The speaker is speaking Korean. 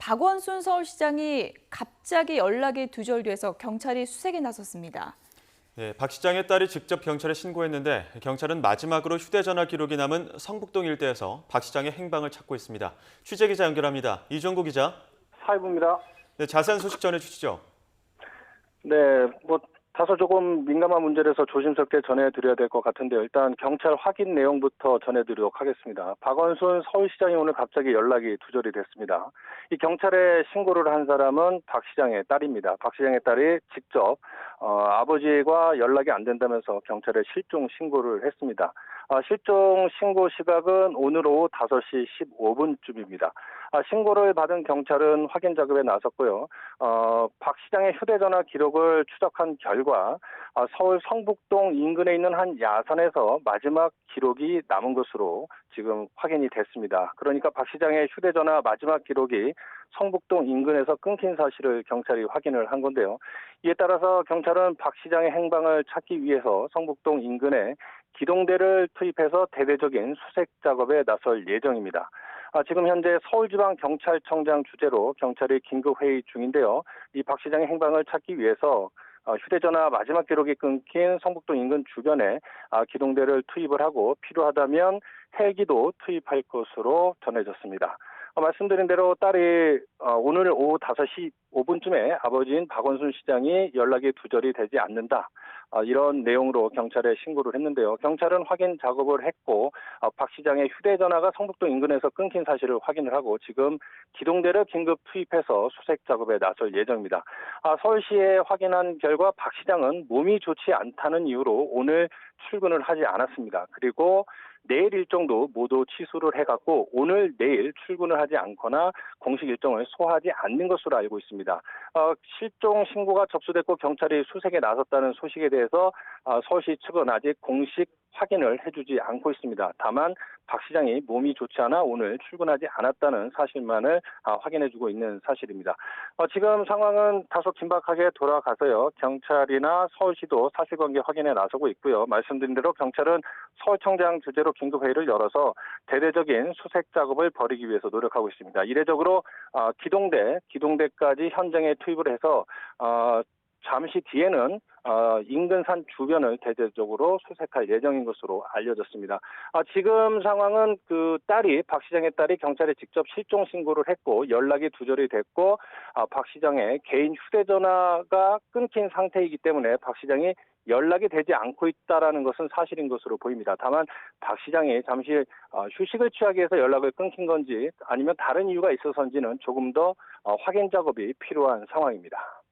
박원순 서울시장이 갑자기 연락이 두절돼서 경찰이 수색에 나섰습니다. 네, 박 시장의 딸이 직접 경찰에 신고했는데 경찰은 마지막으로 휴대전화 기록이 남은 성북동 일대에서 박 시장의 행방을 찾고 있습니다. 취재기자 연결합니다. 이종구 기자. 사회부입니다. 네, 자세한 소식 전해주시죠. 네, 다소 조금 민감한 문제라서 조심스럽게 전해드려야 될 것 같은데요. 일단 경찰 확인 내용부터 전해드리도록 하겠습니다. 박원순 서울시장이 오늘 갑자기 연락이 두절이 됐습니다. 이 경찰에 신고를 한 사람은 박 시장의 딸입니다. 박 시장의 딸이 직접 아버지와 연락이 안 된다면서 경찰에 실종 신고를 했습니다. 실종 신고 시각은 오늘 오후 5시 15분쯤입니다. 신고를 받은 경찰은 확인 작업에 나섰고요. 박 시장의 휴대전화 기록을 추적한 결과 서울 성북동 인근에 있는 한 야산에서 마지막 기록이 남은 것으로 지금 확인이 됐습니다. 그러니까 박 시장의 휴대전화 마지막 기록이 성북동 인근에서 끊긴 사실을 경찰이 확인을 한 건데요. 이에 따라서 경찰은 박 시장의 행방을 찾기 위해서 성북동 인근에 기동대를 투입해서 대대적인 수색 작업에 나설 예정입니다. 지금 현재 서울지방경찰청장 주재로 경찰이 긴급회의 중인데요. 이 박 시장의 행방을 찾기 위해서 휴대전화 마지막 기록이 끊긴 성북동 인근 주변에 기동대를 투입을 하고 필요하다면 헬기도 투입할 것으로 전해졌습니다. 말씀드린 대로 딸이 오늘 오후 5시 5분쯤에 아버지인 박원순 시장이 연락이 두절이 되지 않는다. 이런 내용으로 경찰에 신고를 했는데요. 경찰은 확인 작업을 했고 박 시장의 휴대전화가 성북동 인근에서 끊긴 사실을 확인을 하고 지금 기동대를 긴급 투입해서 수색 작업에 나설 예정입니다. 서울시에 확인한 결과 박 시장은 몸이 좋지 않다는 이유로 오늘 출근을 하지 않았습니다. 그리고 내일 일정도 모두 취소를 해갖고 오늘 내일 출근을 하지 않거나 공식 일정을 소화하지 않는 것으로 알고 있습니다. 실종 신고가 접수됐고 경찰이 수색에 나섰다는 소식에 대해서 서울시 측은 아직 공식 확인을 해주지 않고 있습니다. 다만 박 시장이 몸이 좋지 않아 오늘 출근하지 않았다는 사실만을 확인해주고 있는 사실입니다. 지금 상황은 다소 긴박하게 돌아가서요. 경찰이나 서울시도 사실관계 확인에 나서고 있고요. 말씀드린 대로 경찰은 서울청장 주재로 긴급회의를 열어서 대대적인 수색 작업을 벌이기 위해서 노력하고 있습니다. 이례적으로 기동대까지 현장에 투입을 해서 잠시 뒤에는 인근 산 주변을 대대적으로 수색할 예정인 것으로 알려졌습니다. 지금 상황은 박 시장의 딸이 경찰에 직접 실종 신고를 했고 연락이 두절이 됐고 박 시장의 개인 휴대전화가 끊긴 상태이기 때문에 박 시장이 연락이 되지 않고 있다라는 것은 사실인 것으로 보입니다. 다만 박 시장이 잠시 휴식을 취하기 위해서 연락을 끊긴 건지 아니면 다른 이유가 있어서인지는 조금 더 확인 작업이 필요한 상황입니다.